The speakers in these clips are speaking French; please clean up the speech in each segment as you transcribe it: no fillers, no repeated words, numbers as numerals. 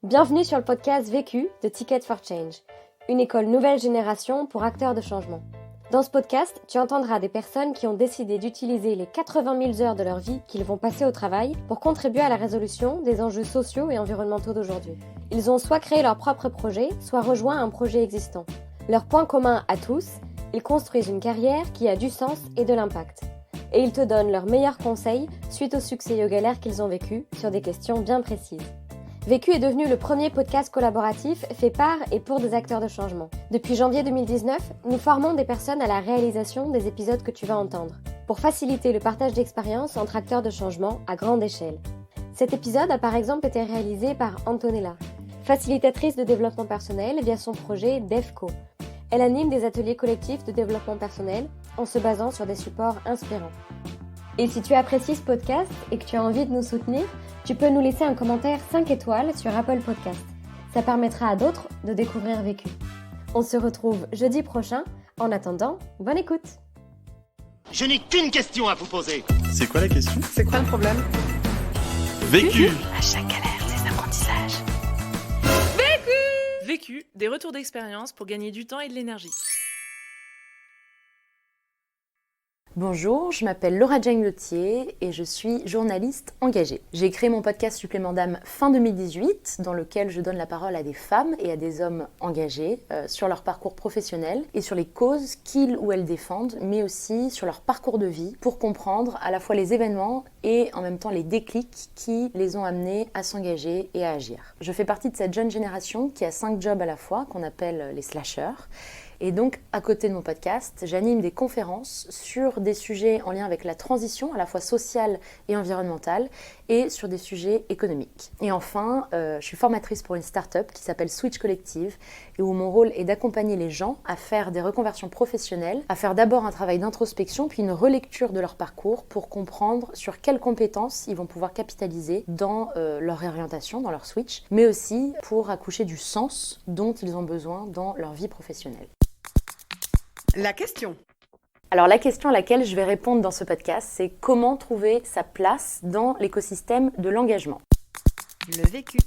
Bienvenue sur le podcast Vécu de Ticket for Change, une école nouvelle génération pour acteurs de changement. Dans ce podcast, tu entendras des personnes qui ont décidé d'utiliser les 80 000 heures de leur vie qu'ils vont passer au travail pour contribuer à la résolution des enjeux sociaux et environnementaux d'aujourd'hui. Ils ont soit créé leur propre projet, soit rejoint un projet existant. Leur point commun à tous, ils construisent une carrière qui a du sens et de l'impact. Et ils te donnent leurs meilleurs conseils suite aux succès et aux galères qu'ils ont vécus sur des questions bien précises. Vécu est devenu le premier podcast collaboratif fait par et pour des acteurs de changement. Depuis janvier 2019, nous formons des personnes à la réalisation des épisodes que tu vas entendre, pour faciliter le partage d'expériences entre acteurs de changement à grande échelle. Cet épisode a par exemple été réalisé par Antonella, facilitatrice de développement personnel via son projet DevCo. Elle anime des ateliers collectifs de développement personnel en se basant sur des supports inspirants. Et si tu apprécies ce podcast et que tu as envie de nous soutenir, tu peux nous laisser un commentaire 5 étoiles sur Apple Podcast. Ça permettra à d'autres de découvrir Vécu. On se retrouve jeudi prochain. En attendant, bonne écoute. Je n'ai qu'une question à vous poser. C'est quoi la question? C'est quoi le problème? Vécu. À chaque galère, des apprentissages. Vécu, des retours d'expérience pour gagner du temps et de l'énergie. Bonjour, je m'appelle Laura Jane Letier et je suis journaliste engagée. J'ai créé mon podcast Supplément d'âme fin 2018 dans lequel je donne la parole à des femmes et à des hommes engagés sur leur parcours professionnel et sur les causes qu'ils ou elles défendent, mais aussi sur leur parcours de vie pour comprendre à la fois les événements et en même temps les déclics qui les ont amenés à s'engager et à agir. Je fais partie de cette jeune génération qui a 5 jobs à la fois qu'on appelle les slashers. Et donc, à côté de mon podcast, j'anime des conférences sur des sujets en lien avec la transition, à la fois sociale et environnementale, et sur des sujets économiques. Et enfin, je suis formatrice pour une start-up qui s'appelle Switch Collective, et où mon rôle est d'accompagner les gens à faire des reconversions professionnelles, à faire d'abord un travail d'introspection, puis une relecture de leur parcours pour comprendre sur quelles compétences ils vont pouvoir capitaliser dans leur réorientation, dans leur switch, mais aussi pour accoucher du sens dont ils ont besoin dans leur vie professionnelle. La question. Alors la question à laquelle je vais répondre dans ce podcast, c'est comment trouver sa place dans l'écosystème de l'engagement. Le vécu.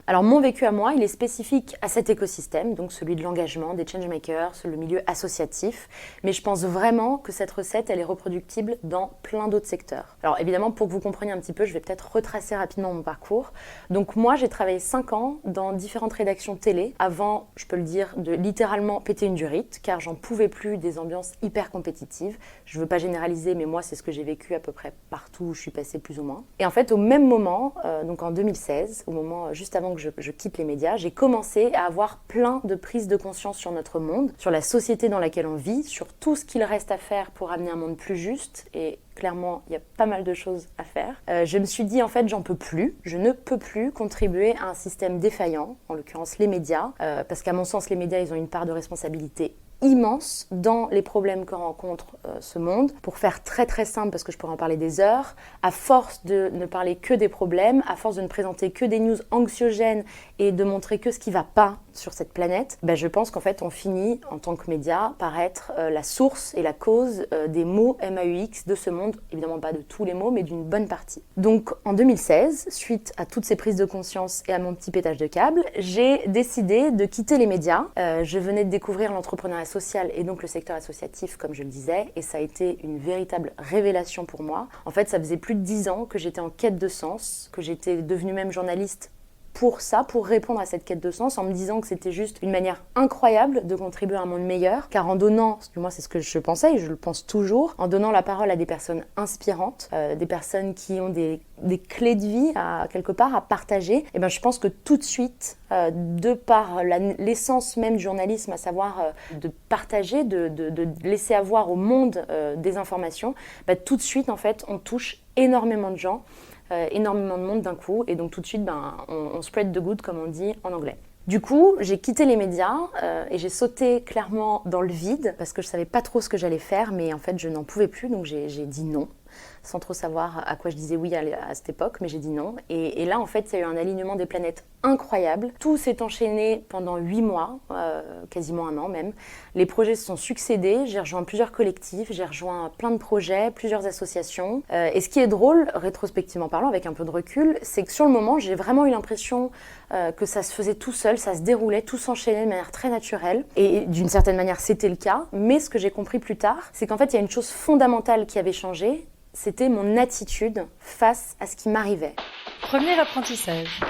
Alors mon vécu à moi, il est spécifique à cet écosystème, donc celui de l'engagement, des changemakers, le milieu associatif, mais je pense vraiment que cette recette, elle est reproductible dans plein d'autres secteurs. Alors évidemment, pour que vous compreniez un petit peu, je vais peut-être retracer rapidement mon parcours. Donc moi, j'ai travaillé 5 ans dans différentes rédactions télé, avant, je peux le dire, de littéralement péter une durite, car j'en pouvais plus des ambiances hyper compétitives. Je veux pas généraliser, mais moi, c'est ce que j'ai vécu à peu près partout où je suis passée plus ou moins. Et en fait, au même moment, donc en 2016, au moment juste avant que je quitte les médias, j'ai commencé à avoir plein de prises de conscience sur notre monde, sur la société dans laquelle on vit, sur tout ce qu'il reste à faire pour amener un monde plus juste. Et clairement, il y a pas mal de choses à faire. Je me suis dit, en fait, j'en peux plus. Je ne peux plus contribuer à un système défaillant, en l'occurrence les médias, parce qu'à mon sens, les médias, ils ont une part de responsabilité immense dans les problèmes que rencontre ce monde. Pour faire très très simple, parce que je pourrais en parler des heures, à force de ne parler que des problèmes, à force de ne présenter que des news anxiogènes et de montrer que ce qui va pas sur cette planète, je pense qu'en fait on finit en tant que média par être la source et la cause des maux MAUX de ce monde, évidemment pas de tous les maux mais d'une bonne partie. Donc en 2016, suite à toutes ces prises de conscience et à mon petit pétage de câble, j'ai décidé de quitter les médias. Je venais de découvrir l'entrepreneuriat social et donc le secteur associatif comme je le disais, et ça a été une véritable révélation pour moi. En fait, ça faisait plus de 10 ans que j'étais en quête de sens, que j'étais devenue même journaliste pour ça, pour répondre à cette quête de sens, en me disant que c'était juste une manière incroyable de contribuer à un monde meilleur, car en donnant, parce que moi c'est ce que je pensais et je le pense toujours, en donnant la parole à des personnes inspirantes, des personnes qui ont des clés de vie quelque part à partager, et je pense que tout de suite, de par l'essence même du journalisme, à savoir de partager, de laisser avoir au monde des informations, tout de suite en fait on touche énormément de gens, énormément de monde d'un coup, et donc tout de suite on spread the good comme on dit en anglais. Du coup, j'ai quitté les médias et j'ai sauté clairement dans le vide parce que je savais pas trop ce que j'allais faire, mais en fait je n'en pouvais plus, donc j'ai dit non. sans trop savoir à quoi je disais oui à cette époque, mais j'ai dit non. Et là, en fait, il y a eu un alignement des planètes incroyable. Tout s'est enchaîné pendant 8 mois, quasiment un an même. Les projets se sont succédés, j'ai rejoint plusieurs collectifs, j'ai rejoint plein de projets, plusieurs associations. Et ce qui est drôle, rétrospectivement parlant, avec un peu de recul, c'est que sur le moment, j'ai vraiment eu l'impression que ça se faisait tout seul, ça se déroulait, tout s'enchaînait de manière très naturelle. Et d'une certaine manière, c'était le cas. Mais ce que j'ai compris plus tard, c'est qu'en fait, il y a une chose fondamentale qui avait changé, c'était mon attitude face à ce qui m'arrivait. Premier apprentissage.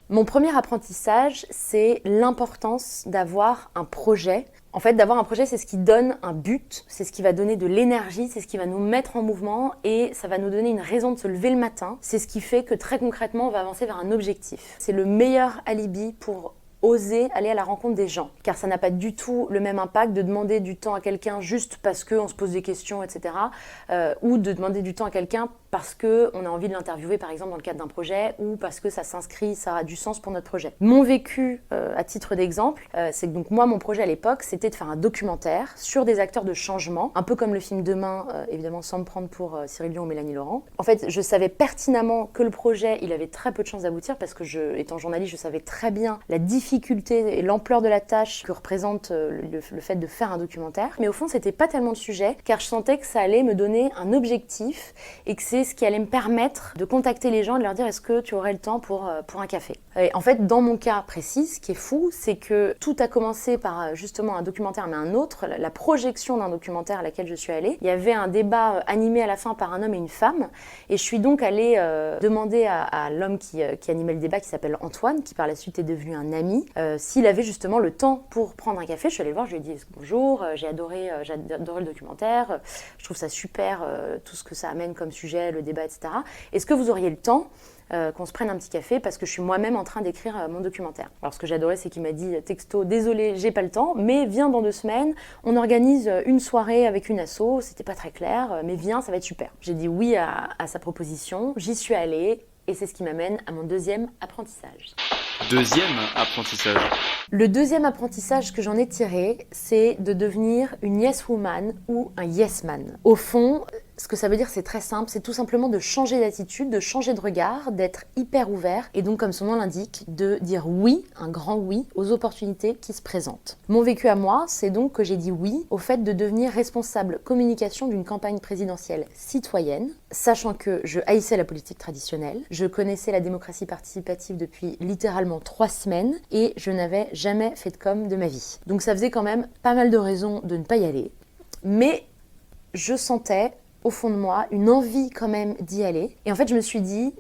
Mon premier apprentissage, c'est l'importance d'avoir un projet. En fait, d'avoir un projet, c'est ce qui donne un but, c'est ce qui va donner de l'énergie, c'est ce qui va nous mettre en mouvement et ça va nous donner une raison de se lever le matin. C'est ce qui fait que très concrètement, on va avancer vers un objectif. C'est le meilleur alibi pour oser aller à la rencontre des gens, car ça n'a pas du tout le même impact de demander du temps à quelqu'un juste parce qu'on se pose des questions, etc., ou de demander du temps à quelqu'un parce qu'on a envie de l'interviewer, par exemple, dans le cadre d'un projet, ou parce que ça s'inscrit, ça a du sens pour notre projet. Mon vécu, à titre d'exemple, c'est que donc moi, mon projet à l'époque, c'était de faire un documentaire sur des acteurs de changement, un peu comme le film Demain, évidemment sans me prendre pour Cyril Dion ou Mélanie Laurent. En fait, je savais pertinemment que le projet, il avait très peu de chances d'aboutir, parce que étant journaliste, je savais très bien la difficulté et l'ampleur de la tâche que représente le fait de faire un documentaire. Mais au fond, c'était pas tellement le sujet, car je sentais que ça allait me donner un objectif et que c'est ce qui allait me permettre de contacter les gens et de leur dire est-ce que tu aurais le temps pour un café. Et en fait, dans mon cas précis, ce qui est fou, c'est que tout a commencé par justement un documentaire, mais un autre, la projection d'un documentaire à laquelle je suis allée. Il y avait un débat animé à la fin par un homme et une femme, et je suis donc allée demander à l'homme qui animait le débat, qui s'appelle Antoine, qui par la suite est devenu un ami, s'il avait justement le temps pour prendre un café. Je suis allée le voir, je lui ai dit bonjour, j'ai adoré le documentaire, je trouve ça super, tout ce que ça amène comme sujet, le débat, etc. Est-ce que vous auriez le temps qu'on se prenne un petit café parce que je suis moi-même en train d'écrire mon documentaire. Alors ce que j'adorais, c'est qu'il m'a dit texto, désolé, j'ai pas le temps, mais viens dans 2 semaines, on organise une soirée avec une asso, c'était pas très clair, mais viens, ça va être super. J'ai dit oui à sa proposition, j'y suis allée et c'est ce qui m'amène à mon deuxième apprentissage. Deuxième apprentissage. Le deuxième apprentissage que j'en ai tiré, c'est de devenir une yes woman ou un yes man. Au fond, ce que ça veut dire, c'est très simple, c'est tout simplement de changer d'attitude, de changer de regard, d'être hyper ouvert et donc, comme son nom l'indique, de dire oui, un grand oui, aux opportunités qui se présentent. Mon vécu à moi, c'est donc que j'ai dit oui au fait de devenir responsable communication d'une campagne présidentielle citoyenne, sachant que je haïssais la politique traditionnelle, je connaissais la démocratie participative depuis littéralement 3 semaines et je n'avais jamais fait de com de ma vie. Donc ça faisait quand même pas mal de raisons de ne pas y aller, mais je sentais au fond de moi une envie quand même d'y aller. Et en fait, je me suis dit,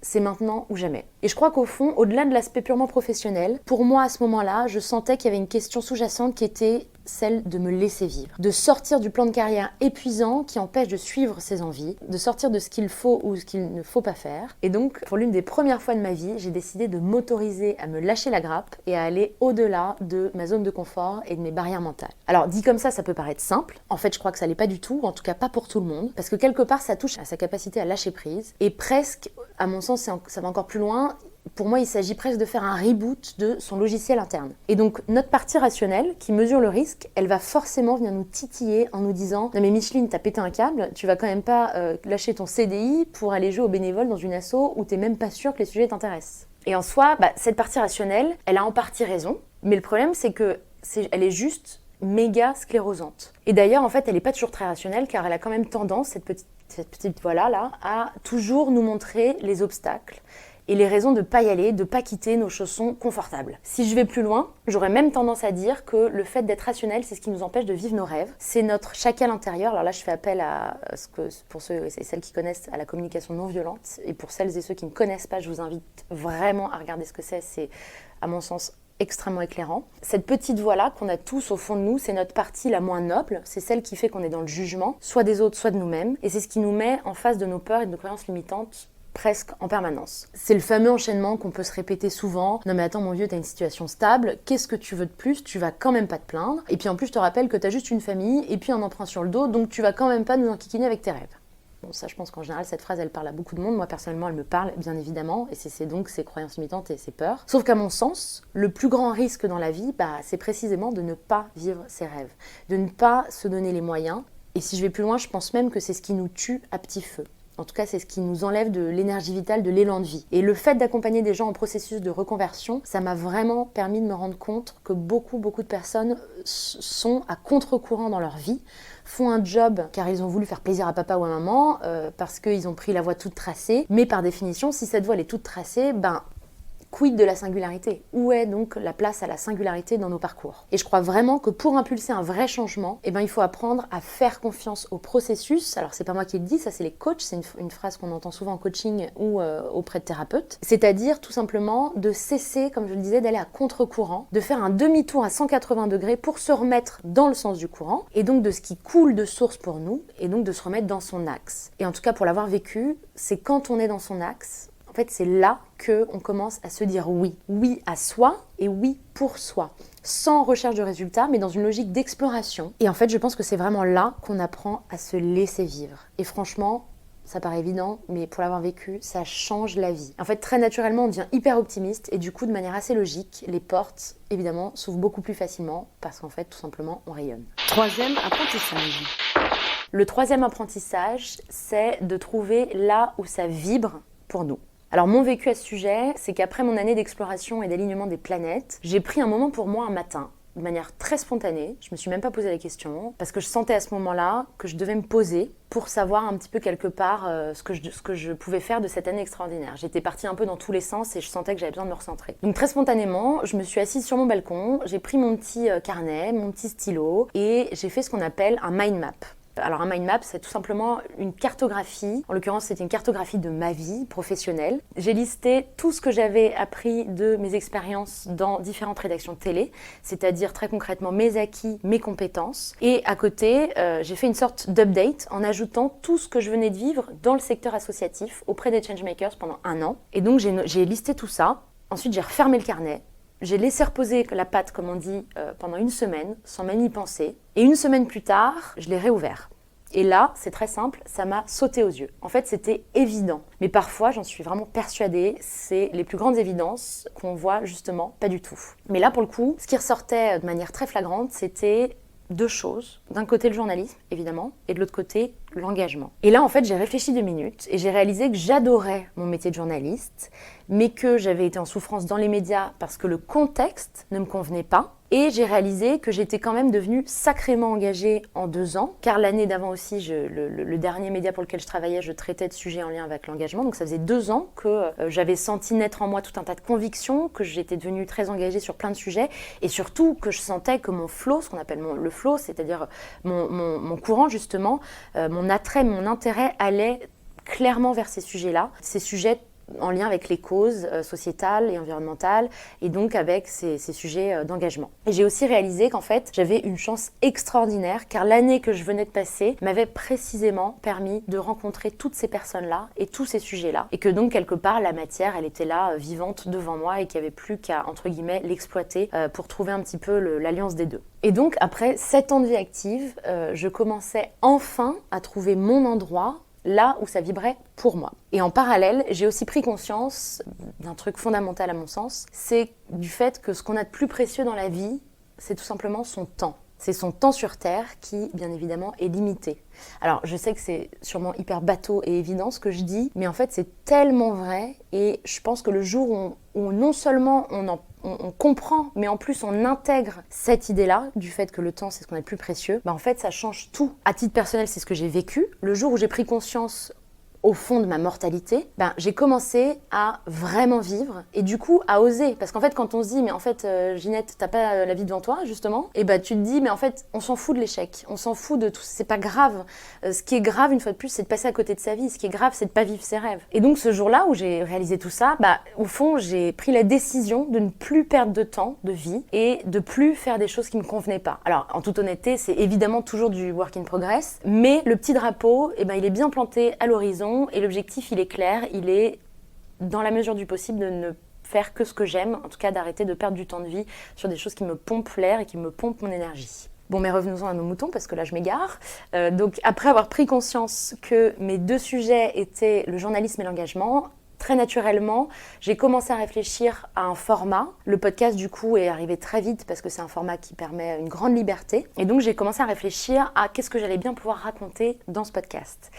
c'est maintenant ou jamais. Et je crois qu'au fond, au-delà de l'aspect purement professionnel, pour moi, à ce moment-là, je sentais qu'il y avait une question sous-jacente qui était celle de me laisser vivre, de sortir du plan de carrière épuisant qui empêche de suivre ses envies, de sortir de ce qu'il faut ou ce qu'il ne faut pas faire. Et donc, pour l'une des premières fois de ma vie, j'ai décidé de m'autoriser à me lâcher la grappe et à aller au-delà de ma zone de confort et de mes barrières mentales. Alors, dit comme ça peut paraître simple. En fait, je crois que ça l'est pas du tout, en tout cas pas pour tout le monde, parce que quelque part, ça touche à sa capacité à lâcher prise. Et presque, à mon sens, ça va encore plus loin. Pour moi, il s'agit presque de faire un reboot de son logiciel interne. Et donc, notre partie rationnelle, qui mesure le risque, elle va forcément venir nous titiller en nous disant « Non mais Micheline, t'as pété un câble, tu vas quand même pas lâcher ton CDI pour aller jouer au bénévole dans une asso où t'es même pas sûr que les sujets t'intéressent. » Et en soi, cette partie rationnelle, elle a en partie raison, mais le problème, c'est que elle est juste méga sclérosante. Et d'ailleurs, en fait, elle n'est pas toujours très rationnelle, car elle a quand même tendance, cette petite voilà-là, à toujours nous montrer les obstacles et les raisons de ne pas y aller, de ne pas quitter nos chaussons confortables. Si je vais plus loin, j'aurais même tendance à dire que le fait d'être rationnel, c'est ce qui nous empêche de vivre nos rêves. C'est notre chacal intérieur. Alors là, je fais appel à pour ceux et celles qui connaissent, à la communication non violente. Et pour celles et ceux qui ne connaissent pas, je vous invite vraiment à regarder ce que c'est. C'est, à mon sens, extrêmement éclairant. Cette petite voix-là qu'on a tous au fond de nous, c'est notre partie la moins noble, c'est celle qui fait qu'on est dans le jugement, soit des autres, soit de nous-mêmes. Et c'est ce qui nous met en face de nos peurs et de nos croyances limitantes presque en permanence. C'est le fameux enchaînement qu'on peut se répéter souvent. Non mais attends mon vieux, t'as une situation stable, qu'est-ce que tu veux de plus? Tu vas quand même pas te plaindre. Et puis en plus je te rappelle que t'as juste une famille et puis un emprunt sur le dos, donc tu vas quand même pas nous enquiquiner avec tes rêves. Bon, ça je pense qu'en général cette phrase elle parle à beaucoup de monde. Moi personnellement elle me parle bien évidemment, et c'est donc ses croyances limitantes et ses peurs. Sauf qu'à mon sens, le plus grand risque dans la vie, c'est précisément de ne pas vivre ses rêves, de ne pas se donner les moyens Et si je vais plus loin, je pense même que c'est ce qui nous tue à petit feu. En tout cas, c'est ce qui nous enlève de l'énergie vitale, de l'élan de vie. Et le fait d'accompagner des gens en processus de reconversion, ça m'a vraiment permis de me rendre compte que beaucoup de personnes sont à contre-courant dans leur vie, font un job car ils ont voulu faire plaisir à papa ou à maman, parce qu'ils ont pris la voie toute tracée. Mais par définition, si cette voie elle est toute tracée, quid de la singularité? Où est donc la place à la singularité dans nos parcours? Et je crois vraiment que pour impulser un vrai changement, il faut apprendre à faire confiance au processus. Alors c'est pas moi qui le dis, ça c'est les coachs, c'est une phrase qu'on entend souvent en coaching ou auprès de thérapeutes. C'est-à-dire tout simplement de cesser, comme je le disais, d'aller à contre-courant, de faire un demi-tour à 180 degrés pour se remettre dans le sens du courant, et donc de ce qui coule de source pour nous, et donc de se remettre dans son axe. Et en tout cas pour l'avoir vécu, c'est quand on est dans son axe, en fait, c'est là qu'on commence à se dire oui. Oui à soi et oui pour soi. Sans recherche de résultats, mais dans une logique d'exploration. Et en fait, je pense que c'est vraiment là qu'on apprend à se laisser vivre. Et franchement, ça paraît évident, mais pour l'avoir vécu, ça change la vie. En fait, très naturellement, on devient hyper optimiste et du coup, de manière assez logique, les portes, évidemment, s'ouvrent beaucoup plus facilement parce qu'en fait, tout simplement, on rayonne. Troisième apprentissage. Le troisième apprentissage, c'est de trouver là où ça vibre pour nous. Alors mon vécu à ce sujet, c'est qu'après mon année d'exploration et d'alignement des planètes, j'ai pris un moment pour moi un matin, de manière très spontanée. Je me suis même pas posé la question, parce que je sentais à ce moment-là que je devais me poser pour savoir un petit peu quelque part ce que je pouvais faire de cette année extraordinaire. J'étais partie un peu dans tous les sens et je sentais que j'avais besoin de me recentrer. Donc très spontanément, je me suis assise sur mon balcon, j'ai pris mon petit carnet, mon petit stylo et j'ai fait ce qu'on appelle un mind map. Alors un mind map, c'est tout simplement une cartographie. En l'occurrence, c'était une cartographie de ma vie professionnelle. J'ai listé tout ce que j'avais appris de mes expériences dans différentes rédactions de télé, c'est-à-dire très concrètement mes acquis, mes compétences. Et à côté, j'ai fait une sorte d'update en ajoutant tout ce que je venais de vivre dans le secteur associatif auprès des changemakers pendant 1 an. Et donc j'ai listé tout ça. Ensuite, j'ai refermé le carnet. J'ai laissé reposer la patte, comme on dit, pendant 1 semaine, sans même y penser. Et 1 semaine plus tard, je l'ai réouvert. Et là, c'est très simple, ça m'a sauté aux yeux. En fait, c'était évident. Mais parfois, j'en suis vraiment persuadée, c'est les plus grandes évidences qu'on voit justement pas du tout. Mais là, pour le coup, ce qui ressortait de manière très flagrante, c'était 2 choses. D'un côté, le journalisme, évidemment, et de l'autre côté, l'engagement. Et là, en fait, j'ai réfléchi 2 minutes et j'ai réalisé que j'adorais mon métier de journaliste, mais que j'avais été en souffrance dans les médias parce que le contexte ne me convenait pas. Et j'ai réalisé que j'étais quand même devenue sacrément engagée en 2 ans, car l'année d'avant aussi, le dernier média pour lequel je travaillais, je traitais de sujets en lien avec l'engagement. Donc ça faisait 2 ans que j'avais senti naître en moi tout un tas de convictions, que j'étais devenue très engagée sur plein de sujets, et surtout que je sentais que mon flow, ce qu'on appelle le flow, c'est-à-dire mon courant justement, mon attrait, mon intérêt allait clairement vers ces sujets-là, ces sujets en lien avec les causes sociétales et environnementales et donc avec ces sujets d'engagement. Et j'ai aussi réalisé qu'en fait, j'avais une chance extraordinaire car l'année que je venais de passer m'avait précisément permis de rencontrer toutes ces personnes-là et tous ces sujets-là et que donc quelque part la matière, elle était là vivante devant moi et qu'il n'y avait plus qu'à, entre guillemets, l'exploiter pour trouver un petit peu l'alliance des deux. Et donc après 7 ans de vie active, je commençais enfin à trouver mon endroit là où ça vibrait pour moi. Et en parallèle, j'ai aussi pris conscience d'un truc fondamental à mon sens, c'est du fait que ce qu'on a de plus précieux dans la vie, c'est tout simplement son temps. C'est son temps sur Terre qui, bien évidemment, est limité. Alors, je sais que c'est sûrement hyper bateau et évident ce que je dis, mais en fait, c'est tellement vrai et je pense que le jour où non seulement on comprend, mais en plus on intègre cette idée-là, du fait que le temps c'est ce qu'on a de plus précieux, en fait ça change tout. À titre personnel, c'est ce que j'ai vécu. Le jour où j'ai pris conscience au fond de ma mortalité, j'ai commencé à vraiment vivre et du coup à oser. Parce qu'en fait, quand on se dit, mais en fait, Ginette, t'as pas la vie devant toi, justement, et tu te dis, mais en fait, on s'en fout de l'échec, on s'en fout de tout, c'est pas grave. Ce qui est grave, une fois de plus, c'est de passer à côté de sa vie. Ce qui est grave, c'est de pas vivre ses rêves. Et donc, ce jour-là où j'ai réalisé tout ça, au fond, j'ai pris la décision de ne plus perdre de temps, de vie, et de plus faire des choses qui me convenaient pas. Alors, en toute honnêteté, c'est évidemment toujours du work in progress, mais le petit drapeau, il est bien planté à l'horizon. Et l'objectif, il est clair, il est, dans la mesure du possible, de ne faire que ce que j'aime, en tout cas d'arrêter de perdre du temps de vie sur des choses qui me pompent l'air et qui me pompent mon énergie. Bon, mais revenons-en à nos moutons, parce que là, je m'égare. Donc, après avoir pris conscience que mes 2 sujets étaient le journalisme et l'engagement, très naturellement, j'ai commencé à réfléchir à un format. Le podcast, du coup, est arrivé très vite parce que c'est un format qui permet une grande liberté. Et donc, j'ai commencé à réfléchir à qu'est-ce que j'allais bien pouvoir raconter dans ce podcast.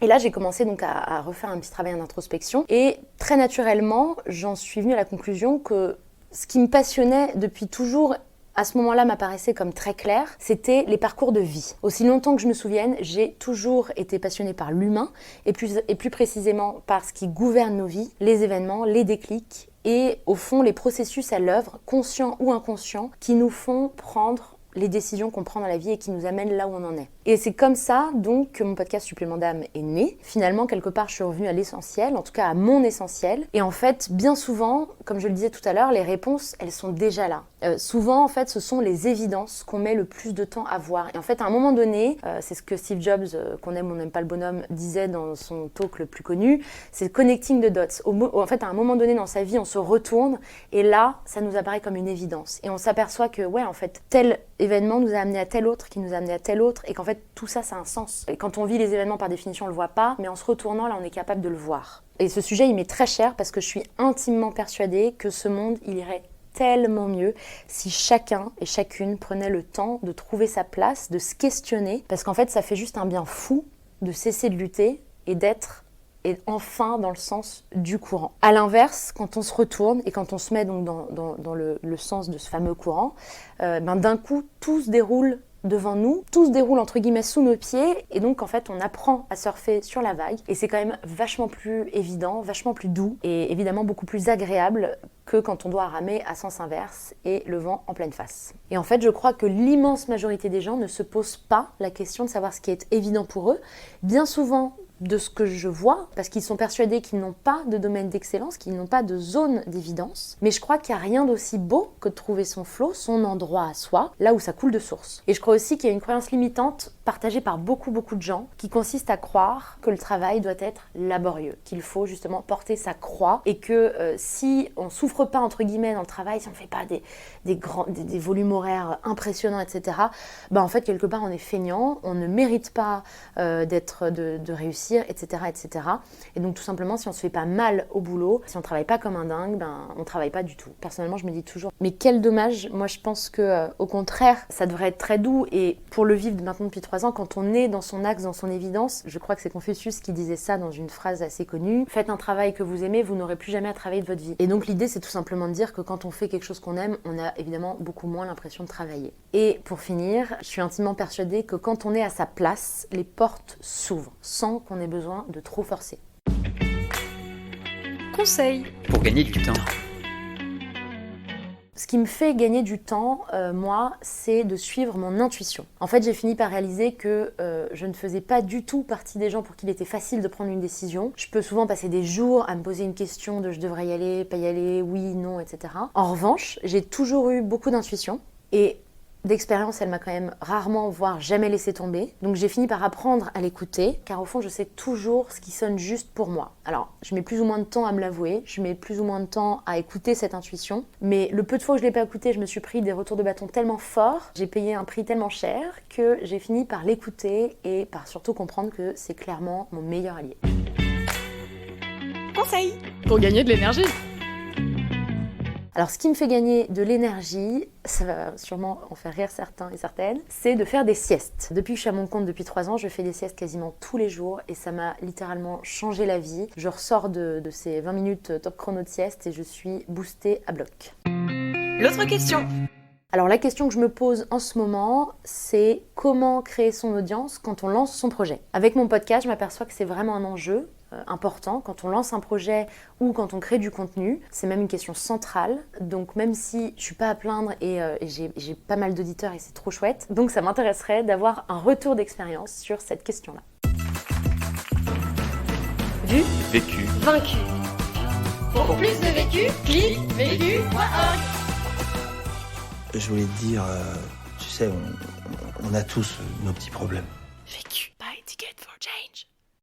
Et là, j'ai commencé donc à refaire un petit travail en introspection. Et très naturellement, j'en suis venue à la conclusion que ce qui me passionnait depuis toujours, à ce moment-là, m'apparaissait comme très clair, c'était les parcours de vie. Aussi longtemps que je me souvienne, j'ai toujours été passionnée par l'humain et plus précisément par ce qui gouverne nos vies, les événements, les déclics et au fond les processus à l'œuvre, conscients ou inconscients, qui nous font prendre les décisions qu'on prend dans la vie et qui nous amènent là où on en est. Et c'est comme ça donc que mon podcast Supplément d'âme est né. Finalement, quelque part, je suis revenue à l'essentiel, en tout cas à mon essentiel. Et en fait, bien souvent, comme je le disais tout à l'heure, les réponses, elles sont déjà là. Souvent, en fait, ce sont les évidences qu'on met le plus de temps à voir. Et en fait, à un moment donné, c'est ce que Steve Jobs, qu'on aime ou n'aime pas le bonhomme, disait dans son talk le plus connu, c'est connecting the dots. En fait, à un moment donné dans sa vie, on se retourne et là, ça nous apparaît comme une évidence. Et on s'aperçoit que, ouais, en fait, tel événement nous a amené à tel autre, qui nous a amené à tel autre, et qu'en fait, tout ça, ça a un sens. Et quand on vit les événements, par définition, on le voit pas, mais en se retournant, là, on est capable de le voir. Et ce sujet, il m'est très cher parce que je suis intimement persuadée que ce monde, il irait tellement mieux si chacun et chacune prenait le temps de trouver sa place, de se questionner, parce qu'en fait, ça fait juste un bien fou de cesser de lutter et d'être enfin dans le sens du courant. À l'inverse, quand on se retourne et quand on se met donc dans le sens de ce fameux courant, d'un coup, tout se déroule devant nous, tout se déroule entre guillemets sous nos pieds et donc en fait on apprend à surfer sur la vague et c'est quand même vachement plus évident, vachement plus doux et évidemment beaucoup plus agréable que quand on doit ramer à sens inverse et le vent en pleine face. Et en fait je crois que l'immense majorité des gens ne se posent pas la question de savoir ce qui est évident pour eux. Bien souvent, de ce que je vois, parce qu'ils sont persuadés qu'ils n'ont pas de domaine d'excellence, qu'ils n'ont pas de zone d'évidence. Mais je crois qu'il n'y a rien d'aussi beau que de trouver son flow, son endroit à soi, là où ça coule de source. Et je crois aussi qu'il y a une croyance limitante partagée par beaucoup de gens, qui consiste à croire que le travail doit être laborieux, qu'il faut justement porter sa croix, et que si on souffre pas, entre guillemets, dans le travail, si on ne fait pas des volumes horaires impressionnants, etc., en fait, quelque part, on est feignant, on ne mérite pas de réussir, etc., etc. Et donc tout simplement, si on se fait pas mal au boulot, si on travaille pas comme un dingue, on travaille pas du tout. Personnellement, je me dis toujours, mais quel dommage. Moi, je pense que au contraire, ça devrait être très doux. Et pour le vivre maintenant depuis 3 ans, quand on est dans son axe, dans son évidence, je crois que c'est Confucius qui disait ça dans une phrase assez connue. Faites un travail que vous aimez, vous n'aurez plus jamais à travailler de votre vie. Et donc l'idée, c'est tout simplement de dire que quand on fait quelque chose qu'on aime, on a évidemment beaucoup moins l'impression de travailler. Et pour finir, je suis intimement persuadée que quand on est à sa place, les portes s'ouvrent sans qu'on ait besoin de trop forcer. Conseil Pour gagner du temps. Ce qui me fait gagner du temps, moi, c'est de suivre mon intuition. En fait, j'ai fini par réaliser que je ne faisais pas du tout partie des gens pour qui il était facile de prendre une décision. Je peux souvent passer des jours à me poser une question de je devrais y aller, pas y aller, oui, non, etc. En revanche, j'ai toujours eu beaucoup d'intuition et d'expérience, elle m'a quand même rarement, voire jamais laissé tomber. Donc j'ai fini par apprendre à l'écouter, car au fond, je sais toujours ce qui sonne juste pour moi. Alors, je mets plus ou moins de temps à me l'avouer, je mets plus ou moins de temps à écouter cette intuition, mais le peu de fois que je ne l'ai pas écoutée, je me suis pris des retours de bâton tellement forts, j'ai payé un prix tellement cher, que j'ai fini par l'écouter et par surtout comprendre que c'est clairement mon meilleur allié. Conseil pour gagner de l'énergie. Alors, ce qui me fait gagner de l'énergie, ça va sûrement en faire rire certains et certaines, c'est de faire des siestes. Depuis que je suis à mon compte depuis 3 ans, je fais des siestes quasiment tous les jours et ça m'a littéralement changé la vie. Je ressors de ces 20 minutes top chrono de sieste et je suis boostée à bloc. L'autre question. Alors la question que je me pose en ce moment, c'est comment créer son audience quand on lance son projet. Avec mon podcast, je m'aperçois que c'est vraiment un enjeu important quand on lance un projet ou quand on crée du contenu. C'est même une question centrale. Donc même si je suis pas à plaindre et j'ai pas mal d'auditeurs et c'est trop chouette, donc ça m'intéresserait d'avoir un retour d'expérience sur cette question-là. Vu, Vécu. vaincu. Pour plus de vécu, clique vécu.org. Je voulais te dire, tu sais, on a tous nos petits problèmes. Vécu. Buy ticket for change.